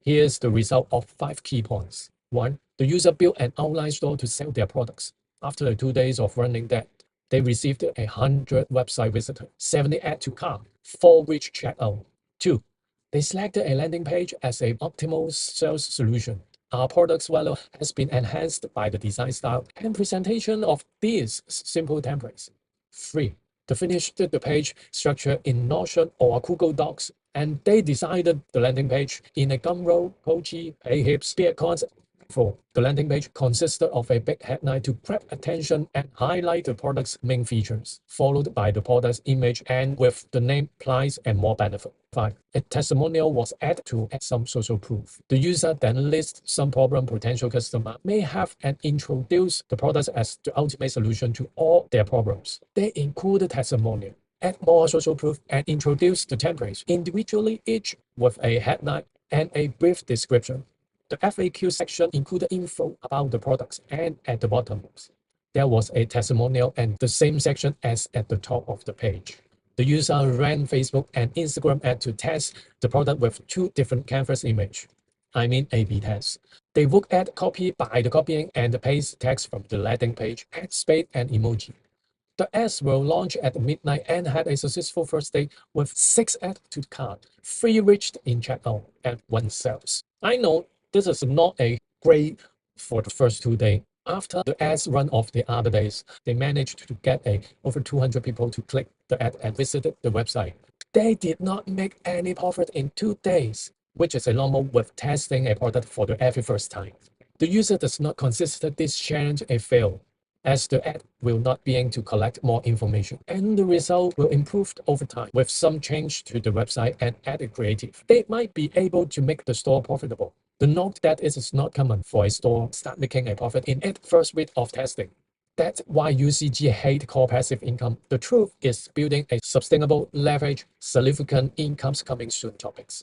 Here's the result of 5 key points. 1. The user built an online store to sell their products. After 2 days of running that, they received 100 website visitors, 70 add to cart, 4 reach checkout. 2. They selected a landing page as an optimal sales solution. Our product's value has been enhanced by the design style and presentation of these simple templates. 3. They finished the page structure in Notion or Google Docs, and they decided the landing page in a Gumroad, Koji, Payhips, Bitcoins. 4. The landing page consisted of a big headline to grab attention and highlight the product's main features, followed by the product's image and with the name, price, and more benefit. 5. A testimonial was added to add some social proof. The user then lists some problem potential customer may have and introduce the product as the ultimate solution to all their problems. They include the testimonial, add more social proof, and introduce the templates individually, each with a headline and a brief description. The FAQ section included info about the products, and at the bottom, there was a testimonial and the same section as at the top of the page. The user ran Facebook and Instagram ad to test the product with 2 different canvas images. A/B tests. They look at copy by the copying and paste text from the landing page, add space and emoji. The ads were launched at midnight and had a successful first day with 6 add to cart, 3 reached in checkout, and 1 sales. I know this is not a great for the first 2 days. After the ads run off the other days, they managed to get over 200 people to click the ad and visited the website. They did not make any profit in 2 days, which is normal with testing a product for the very first time. The user does not consider this challenge a fail, as the ad will not be able to collect more information, and the result will improve over time with some change to the website and added creative. They might be able to make the store profitable. The note that it is not common for a store to start making a profit in its first week of testing. That's why UCG hate core passive income. The truth is building a sustainable leverage, significant incomes coming soon topics.